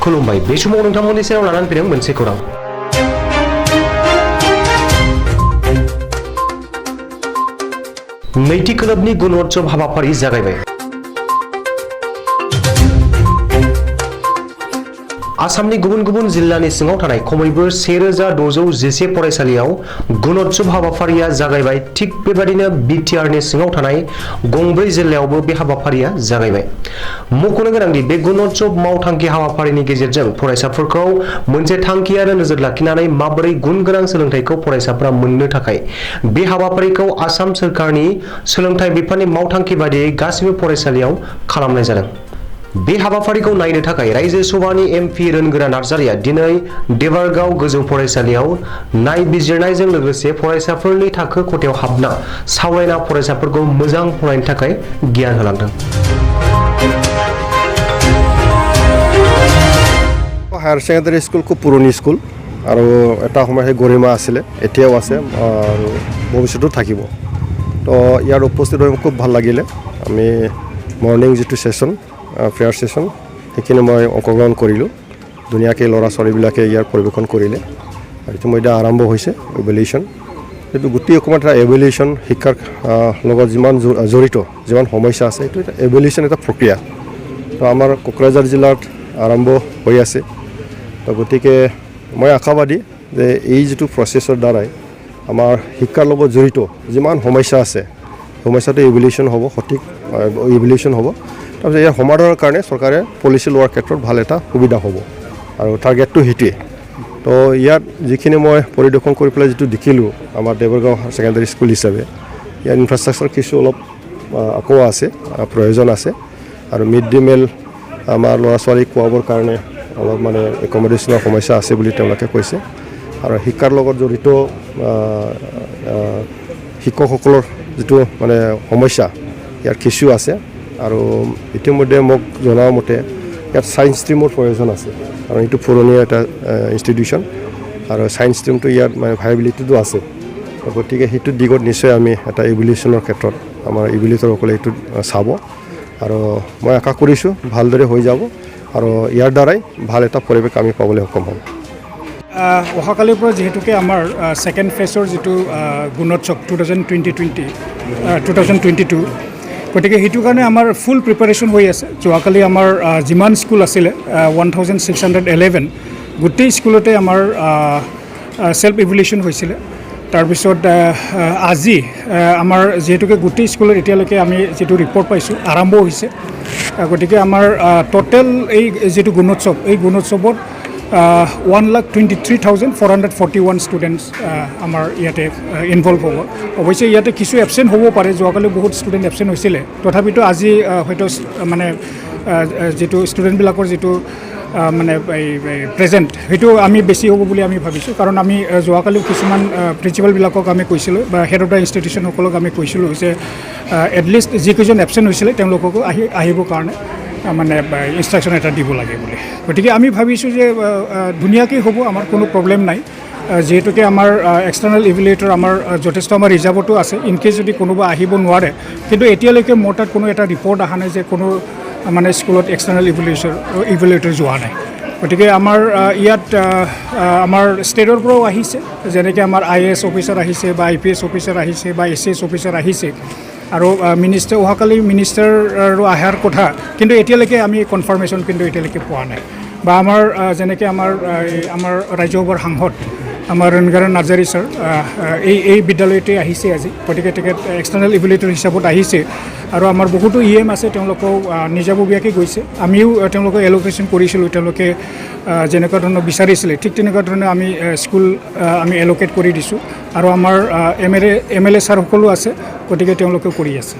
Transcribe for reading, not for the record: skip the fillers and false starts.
खुलुमबाय बे समाव नोंथांमोननि सेराव लानानै फैदों मोनसे खौरां नैथि क्लाबनि गुणोत्सव हाबाफारि जागायबाय आसामनि गुबुन गुबुन जिल्लानि सिङाव थानाय खमैबो 1611 फरायसालियाव गुणोत्सव हाबाफारिया जागायबाय थिग बेबादिनो बिटिआरनि सिङाव थानाय गंब्रै जिल्लायावबो बे हाबाफारिया जागायबाय मख'नो गोनांदि बे गुणोत्सव मावथांखि हाबाफारिनि गेजेरजों फरायसाफोरखौ मोनसे थांखि आरो नोजोर लाखिनानै माबोरै गुन गोनां सोलोंथाइखौ फरायसाफोरा मोननो थाखाय बे हाबाफारिखौ आसाम सोरखारनि सोलोंथाइ बिफाननि मावथांखि बादियै गासिबो फरायसालियाव खालामनाय जादों बे हाबाफारिखौ नायनो थाखाय रायजो सभानि एमपि रोनगोरा नार्जारिया दिनै देबारगाव गोजौ फरायसालियाव नायबिजिरनायजों लोगोसे फरायसाफोरनि थाखो खथायाव हाबना सावरायना फरायसाफोरखौ मोजां फरायनो थाखाय गियान होलांदों हायर सेकेंडारी स्कुल खूब पुरानी स्कुल और एटा समय गरिमा आছিলে एতিয়াও আছে और भविष्यतो থাকিব तो यार उपस्थित হৈ खूब ভাল লাগিলে আমি मर्निंग जितु सेशन फेयर सेशन সেইখিনি মই অংশগ্ৰহণ কৰিলোঁ ধুনীয়াকৈ ল'ৰা ছোৱালীবিলাকে ইয়াৰ পৰিৱেশন কৰিলে আৰু ইতিমধ্যে আৰম্ভ হৈছে ইভেলিউশ্যন এইটো গোটেই অকণমান এটা ইভেলিউশ্যন শিক্ষাৰ লগত যিমান জড়িত যিমান সমস্যা আছে এইটো এটা ইভেলিউশ্যন এটা প্ৰক্ৰিয়া তো আমাৰ কোকৰাঝাৰ জিলাত আৰম্ভ হৈ আছে তো গতিকে মই আশাবাদী যে এই যিটো প্ৰচেছৰ দ্বাৰাই আমাৰ শিক্ষাৰ লগত জড়িত যিমান সমস্যা আছে সমস্যাটো ইভেলিউশ্যন হ'ব সঠিক ইভেলিউশ্যন হ'ব তাৰপিছত ইয়াৰ সমাধানৰ কাৰণে চৰকাৰে পলিচি লোৱাৰ ক্ষেত্ৰত ভাল এটা সুবিধা হ'ব আৰু টাৰ্গেটটো সেইটোৱে তো ইয়াত যিখিনি মই পৰিদৰ্শন কৰি পেলাই যিটো দেখিলোঁ আমাৰ দেৱৰগাঁও ছেকেণ্ডাৰী স্কুল হিচাপে ইয়াৰ ইনফ্ৰাষ্ট্ৰাকচাৰ কিছু অলপ আকৌ আছে প্ৰয়োজন আছে আৰু মিড ডে মিল আমাৰ ল'ৰা ছোৱালীক খোৱাবৰ কাৰণে অলপ মানে একমডেশ্যনৰ সমস্যা আছে বুলি তেওঁলোকে কৈছে আৰু শিক্ষাৰ লগত জড়িত শিক্ষকসকলৰ যিটো মানে সমস্যা ইয়াৰ কিছু আছে আৰু ইতিমধ্যে মোক জনোৱা মতে ইয়াত ছায়েন্স ষ্ট্ৰীমৰ প্ৰয়োজন আছে কাৰণ এইটো পুৰণি এটা ইনষ্টিটিউশ্যন আৰু ছায়েন্স ষ্ট্ৰীমটো ইয়াত মানে ভাইবিলিটিটো আছে গতিকে সেইটো দিগত নিশ্চয় আমি এটা ইভলিউশ্যনৰ ক্ষেত্ৰত আমাৰ ইভলিউটৰসকলে এইটো চাব আৰু মই আশা কৰিছোঁ ভালদৰে হৈ যাব আৰু ইয়াৰ দ্বাৰাই ভাল এটা পৰিৱেশ আমি পাবলৈ সক্ষম হ'ম অহাকালিৰ পৰা যিহেতুকে আমাৰ ছেকেণ্ড ফেজৰ যিটো গুণোৎসৱ 2022 গতিকে সেইটো কাৰণে আমাৰ ফুল প্ৰিপাৰেশ্যন হৈ আছে যোৱাকালি আমাৰ যিমান স্কুল আছিলে 1611 গোটেই স্কুলতে আমাৰ সেল্ফ ইভলিউশ্যন হৈছিলে তাৰপিছত আজি আমাৰ যিহেতুকে গোটেই স্কুলত এতিয়ালৈকে আমি যিটো ৰিপৰ্ট পাইছোঁ আৰম্ভ হৈছে গতিকে আমাৰ টোটেল এই যিটো গুণোৎসৱ এই গুণোৎসৱত 1,23,441 ষ্টুডেণ্টছ আমাৰ ইয়াতে ইনভলভ হ'ব অৱশ্যে ইয়াতে কিছু এবচেণ্ট হ'ব পাৰে যোৱাকালি বহুত ষ্টুডেণ্ট এবচেণ্ট হৈছিলে তথাপিতো আজি হয়তো মানে যিটো ষ্টুডেণ্টবিলাকৰ যিটো মানে প্ৰেজেণ্ট সেইটো আমি বেছি হ'ব বুলি আমি ভাবিছোঁ কাৰণ আমি যোৱাকালি কিছুমান প্ৰিন্সিপালবিলাকক আমি কৈছিলোঁ বা হেড অফ দ্য ইনষ্টিটিউশ্যনসকলক আমি কৈছিলোঁ যে এটলিষ্ট যিকেইজন এবচেণ্ট হৈছিলে তেওঁলোককো আহিবৰ কাৰণে মানে ইনষ্ট্ৰাকশ্যন এটা দিব লাগে বুলি গতিকে আমি ভাবিছোঁ যে ধুনীয়াকৈ হ'ব আমাৰ কোনো প্ৰব্লেম নাই যিহেতুকে আমাৰ এক্সটাৰ্নেল ইভেলিউটৰ আমাৰ যথেষ্ট আমাৰ ৰিজাৰ্ভতো আছে ইনকেছ যদি কোনোবা আহিব নোৱাৰে কিন্তু এতিয়ালৈকে মোৰ তাত কোনো এটা ৰিপৰ্ট অহা নাই যে কোনো মানে স্কুলত এক্সটাৰ্নেল ইভেলিউটৰ যোৱা নাই গতিকে আমাৰ ইয়াত আমাৰ ষ্টেটৰ পৰাও আহিছে যেনেকৈ আমাৰ IAS অফিচাৰ আহিছে বা IPS অফিচাৰ আহিছে বা SAS অফিচাৰ আহিছে আৰু মিনিষ্টাৰ অহাকালি মিনিষ্টাৰো অহাৰ কথা কিন্তু এতিয়ালৈকে আমি কনফাৰ্মেশ্যন কিন্তু এতিয়ালৈকে পোৱা নাই বা আমাৰ যেনেকৈ আমাৰ ৰাজ্যসভাৰ সাংসদ আমাৰ ৰণগাৰা নাৰ্জাৰী ছাৰ এই বিদ্যালয়তে আহিছে আজি গতিকে তেখেত এক্সটাৰ্নেল ইভেলিউটৰ হিচাপত আহিছে আৰু আমাৰ বহুতো EM আছে তেওঁলোকেও নিজাববীয়াকৈ গৈছে আমিও তেওঁলোকক এলোকেশ্যন কৰিছিলোঁ তেওঁলোকে যেনেকুৱা ধৰণৰ বিচাৰিছিলে ঠিক তেনেকুৱা ধৰণে আমি স্কুল আমি এলোকেট কৰি দিছোঁ আৰু আমাৰ MLA ছাৰসকলো আছে গতিকে তেওঁলোকেও কৰি আছে